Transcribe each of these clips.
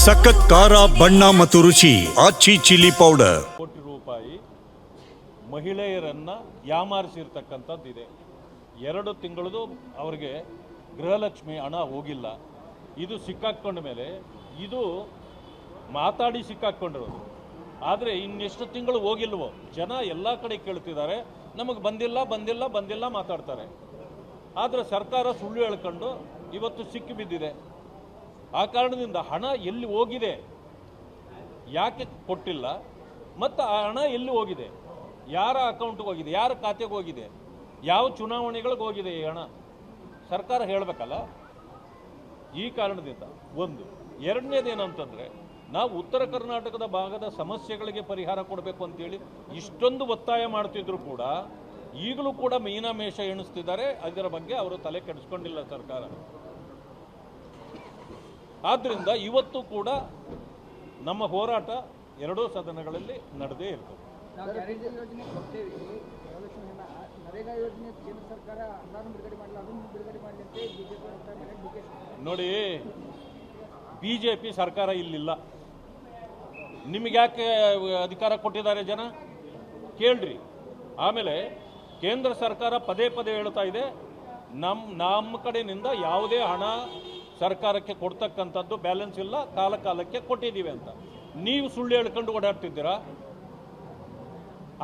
ಸಖತ್ ಖಾರ ಬಣ್ಣ ಮತ್ತು ರುಚಿ ಆಚಿ ಚಿಲ್ಲಿ ಪೌಡರ್. ಕೋಟಿ ರೂಪಾಯಿ ಮಹಿಳೆಯರನ್ನ ಯಾಮಾರಿಸಿರ್ತಕ್ಕಂಥದ್ದಿದೆ. 2 ತಿಂಗಳದು ಅವರಿಗೆ ಗೃಹಲಕ್ಷ್ಮಿ ಹಣ ಹೋಗಿಲ್ಲ. ಇದು ಸಿಕ್ಕಾಕೊಂಡ ಮೇಲೆ ಇದು ಮಾತಾಡಿ ಸಿಕ್ಕಾಕೊಂಡಿರೋದು. ಆದರೆ ಇನ್ನೆಷ್ಟು ತಿಂಗಳು ಹೋಗಿಲ್ವೋ ಜನ ಎಲ್ಲ ಕಡೆ ಕೇಳ್ತಿದ್ದಾರೆ, ನಮಗೆ ಬಂದಿಲ್ಲ ಬಂದಿಲ್ಲ ಬಂದಿಲ್ಲ ಮಾತಾಡ್ತಾರೆ. ಆದರೆ ಸರ್ಕಾರ ಸುಳ್ಳು ಹೇಳ್ಕೊಂಡು ಇವತ್ತು ಸಿಕ್ಕಿ ಬಿದ್ದಿದೆ. ಆ ಕಾರಣದಿಂದ ಹಣ ಎಲ್ಲಿ ಹೋಗಿದೆ, ಯಾಕೆ ಕೊಟ್ಟಿಲ್ಲ, ಮತ್ತು ಆ ಹಣ ಎಲ್ಲಿ ಹೋಗಿದೆ, ಯಾರ ಅಕೌಂಟ್ಗೆ ಹೋಗಿದೆ, ಯಾರ ಖಾತೆಗೆ ಹೋಗಿದೆ, ಯಾವ ಚುನಾವಣೆಗಳಿಗೆ ಹೋಗಿದೆ ಈ ಹಣ ಸರ್ಕಾರ ಹೇಳಬೇಕಲ್ಲ. ಈ ಕಾರಣದಿಂದ ಒಂದು. ಎರಡನೇದೇನಂತಂದರೆ, ನಾವು ಉತ್ತರ ಕರ್ನಾಟಕದ ಭಾಗದ ಸಮಸ್ಯೆಗಳಿಗೆ ಪರಿಹಾರ ಕೊಡಬೇಕು ಅಂತೇಳಿ ಇಷ್ಟೊಂದು ಒತ್ತಾಯ ಮಾಡ್ತಿದ್ರು ಕೂಡ ಈಗಲೂ ಕೂಡ ಮೀನಾಮೇಷ ಎಣಿಸ್ತಿದ್ದಾರೆ. ಅದರ ಬಗ್ಗೆ ಅವರು ತಲೆ ಕೆಡಿಸ್ಕೊಂಡಿಲ್ಲ ಸರ್ಕಾರ. ಆದ್ದರಿಂದ ಇವತ್ತು ಕೂಡ ನಮ್ಮ ಹೋರಾಟ ಎರಡೂ ಸದನಗಳಲ್ಲಿ ನಡೆದೇ ಇರ್ತದೆ. ನೋಡಿ, ಬಿಜೆಪಿ ಸರ್ಕಾರ ಇಲ್ಲಿಲ್ಲ. ನಿಮಗೆ ಯಾಕೆ ಅಧಿಕಾರ ಕೊಟ್ಟಿದ್ದಾರೆ ಜನ ಕೇಳ್ರಿ. ಆಮೇಲೆ ಕೇಂದ್ರ ಸರ್ಕಾರ ಪದೇ ಪದೇ ಹೇಳ್ತಾ ಇದೆ, ನಮ್ಮ ಕಡೆಯಿಂದ ಯಾವುದೇ ಹಣ ಸರ್ಕಾರಕ್ಕೆ ಕೊಡ್ತಕ್ಕಂಥದ್ದು ಬ್ಯಾಲೆನ್ಸ್ ಇಲ್ಲ, ಕಾಲಕ್ಕೆ ಕೊಟ್ಟಿದ್ದೀವಿ ಅಂತ. ನೀವು ಸುಳ್ಳು ಹೇಳ್ಕೊಂಡು ಓಡಾಡ್ತಿದ್ದೀರಾ?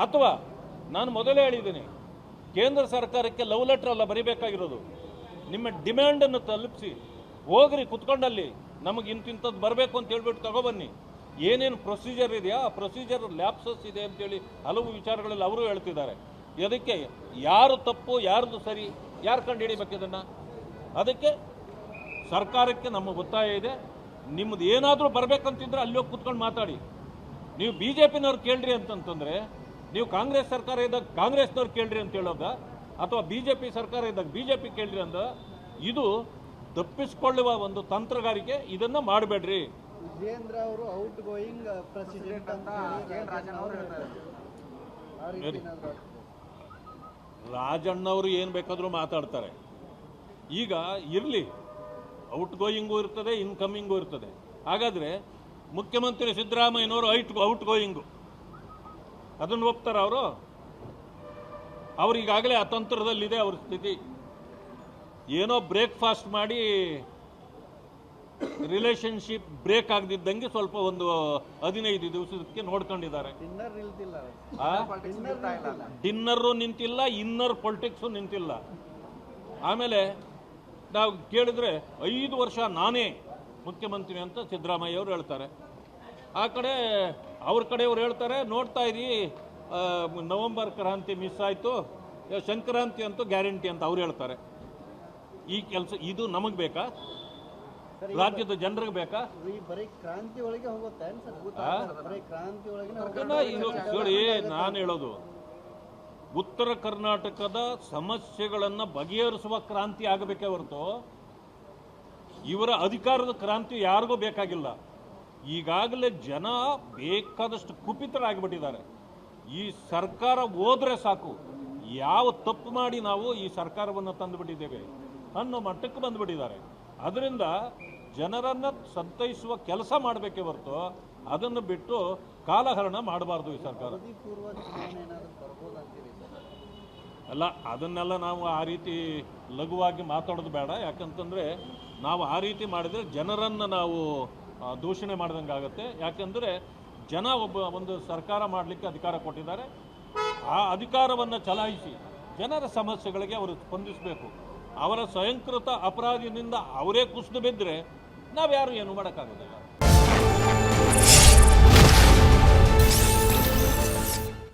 ಅಥವಾ ನಾನು ಮೊದಲೇ ಹೇಳಿದ್ದೀನಿ, ಕೇಂದ್ರ ಸರ್ಕಾರಕ್ಕೆ ಲವ್ ಲೆಟರ್ ಅಲ್ಲ ಬರೀಬೇಕಾಗಿರೋದು, ನಿಮ್ಮ ಡಿಮ್ಯಾಂಡನ್ನು ತಲುಪಿಸಿ ಹೋಗ್ರಿ, ಕುತ್ಕೊಂಡಲ್ಲಿ ನಮಗೆ ಇಂತಿಂಥದ್ದು ಬರಬೇಕು ಅಂತ ಹೇಳ್ಬಿಟ್ಟು ತಗೊಬನ್ನಿ. ಏನೇನು ಪ್ರೊಸೀಜರ್ ಇದೆಯಾ ಆ ಪ್ರೊಸೀಜರ್ ಲ್ಯಾಪ್ಸಸ್ ಇದೆ ಅಂತೇಳಿ ಹಲವು ವಿಚಾರಗಳಲ್ಲಿ ಅವರು ಹೇಳ್ತಿದ್ದಾರೆ. ಅದಕ್ಕೆ ಯಾರು ತಪ್ಪು ಯಾರ್ದು ಸರಿ ಯಾರು ಕಂಡು ಹಿಡಿಬೇಕು ಇದನ್ನು? ಅದಕ್ಕೆ ಸರ್ಕಾರಕ್ಕೆ ನಮ್ಮ ಒತ್ತಾಯ ಇದೆ, ನಿಮ್ಮದು ಏನಾದರೂ ಬರಬೇಕಂತಿದ್ರೆ ಅಲ್ಲಿ ಹೋಗಿ ಕುತ್ಕೊಂಡು ಮಾತಾಡಿ. ನೀವು ಬಿ ಜೆ ಪಿನವ್ರು ಕೇಳ್ರಿ ಅಂತಂತಂದರೆ, ನೀವು ಕಾಂಗ್ರೆಸ್ ಸರ್ಕಾರ ಇದ್ದಾಗ ಕಾಂಗ್ರೆಸ್ನವ್ರು ಕೇಳ್ರಿ ಅಂತ ಹೇಳೋದ, ಅಥವಾ ಬಿ ಜೆ ಪಿ ಸರ್ಕಾರ ಇದ್ದಾಗ ಬಿ ಜೆ ಪಿ ಕೇಳ್ರಿ ಅಂದ, ಇದು ತಪ್ಪಿಸಿಕೊಳ್ಳುವ ಒಂದು ತಂತ್ರಗಾರಿಕೆ. ಇದನ್ನು ಮಾಡಬೇಡ್ರಿ. ವಿಜೇಂದ್ರ ಅವರು ಔಟ್ ಗೋಯಿಂಗ್ ಪ್ರೆಸಿಡೆಂಟ್ ಅಂತ ರಾಜಣ್ಣವರು ಏನು ಬೇಕಾದರೂ ಮಾತಾಡ್ತಾರೆ. ಈಗ ಇರಲಿ, ಔಟ್ ಗೋಯಿಂಗು ಇರ್ತದೆ, ಇನ್ಕಮಿಂಗು ಇರ್ತದೆ. ಹಾಗಾದರೆ ಮುಖ್ಯಮಂತ್ರಿ ಸಿದ್ದರಾಮಯ್ಯನವರು ಔಟ್ ಗೋಯಿಂಗು ಅದನ್ನು ಒಪ್ತಾರೆ ಅವರು? ಅವ್ರಿಗಾಗಲೇ ಅತಂತ್ರದಲ್ಲಿದೆ ಅವ್ರ ಸ್ಥಿತಿ. ಏನೋ ಬ್ರೇಕ್ಫಾಸ್ಟ್ ಮಾಡಿ ರಿಲೇಷನ್ಶಿಪ್ ಬ್ರೇಕ್ ಆಗದಿದ್ದಂಗೆ ಸ್ವಲ್ಪ ಒಂದು 15 ದಿವಸಕ್ಕೆ ನೋಡ್ಕೊಂಡಿದ್ದಾರೆ. ಡಿನ್ನರು ನಿಂತಿಲ್ಲ, ಇನ್ನರ್ ಪೊಲಿಟಿಕ್ಸು ನಿಂತಿಲ್ಲ. ಆಮೇಲೆ ನಾವು ಕೇಳಿದ್ರೆ 5 ವರ್ಷ ನಾನೇ ಮುಖ್ಯಮಂತ್ರಿ ಅಂತ ಸಿದ್ದರಾಮಯ್ಯ ಅವರು ಹೇಳ್ತಾರೆ. ಆ ಕಡೆ ಅವ್ರ ಕಡೆಯವ್ರು ಹೇಳ್ತಾರೆ, ನೋಡ್ತಾ ಇರಿ ನವೆಂಬರ್ ಕ್ರಾಂತಿ ಮಿಸ್ ಆಯಿತು, ಸಂಕ್ರಾಂತಿ ಅಂತೂ ಗ್ಯಾರಂಟಿ ಅಂತ ಅವ್ರು ಹೇಳ್ತಾರೆ. ಈ ಕೆಲಸ ಇದು ನಮಗೆ ಬೇಕಾ? ರಾಜ್ಯದ ಜನರಿಗೆ ಬೇಕಾ? ಕ್ರಾಂತಿ ಒಳಗೆ ಹೋಗುತ್ತೆ ನೋಡಿ, ನಾನು ಹೇಳೋದು ಉತ್ತರ ಕರ್ನಾಟಕದ ಸಮಸ್ಯೆಗಳನ್ನು ಬಗೆಹರಿಸುವ ಕ್ರಾಂತಿ ಆಗಬೇಕೇ ಹೊರತು ಇವರ ಅಧಿಕಾರದ ಕ್ರಾಂತಿ ಯಾರಿಗೂ ಬೇಕಾಗಿಲ್ಲ. ಈಗಾಗಲೇ ಜನ ಬೇಕಾದಷ್ಟು ಕುಪಿತರಾಗಿಬಿಟ್ಟಿದ್ದಾರೆ. ಈ ಸರ್ಕಾರ ಹೋದ್ರೆ ಸಾಕು, ಯಾವ ತಪ್ಪು ಮಾಡಿ ನಾವು ಈ ಸರ್ಕಾರವನ್ನು ತಂದುಬಿಟ್ಟಿದ್ದೇವೆ ಅನ್ನೋ ಮಟ್ಟಕ್ಕೆ ಬಂದುಬಿಟ್ಟಿದ್ದಾರೆ. ಅದರಿಂದ ಜನರನ್ನು ಸಂತೈಸುವ ಕೆಲಸ ಮಾಡಬೇಕೇ ಹೊರತು ಅದನ್ನು ಬಿಟ್ಟು ಕಾಲಹರಣ ಮಾಡಬಾರ್ದು ಈ ಸರ್ಕಾರ. ಅಲ್ಲ, ಅದನ್ನೆಲ್ಲ ನಾವು ಆ ರೀತಿ ಲಘುವಾಗಿ ಮಾತಾಡೋದು ಬೇಡ. ಯಾಕಂತಂದರೆ ನಾವು ಆ ರೀತಿ ಮಾಡಿದರೆ ಜನರನ್ನು ನಾವು ದೂಷಣೆ ಮಾಡ್ದಂಗೆ ಆಗುತ್ತೆ. ಯಾಕಂದರೆ ಜನ ಒಂದು ಸರ್ಕಾರ ಮಾಡಲಿಕ್ಕೆ ಅಧಿಕಾರ ಕೊಟ್ಟಿದ್ದಾರೆ. ಆ ಅಧಿಕಾರವನ್ನು ಚಲಾಯಿಸಿ ಜನರ ಸಮಸ್ಯೆಗಳಿಗೆ ಅವರು ಸ್ಪಂದಿಸಬೇಕು. ಅವರ ಸ್ವಯಂಕೃತ ಅಪರಾಧದಿಂದ ಅವರೇ ಕುಸಿದು ಬಿದ್ದರೆ ನಾವ್ಯಾರು ಏನು ಮಾಡೋಕ್ಕಾಗೋದಿಲ್ಲ.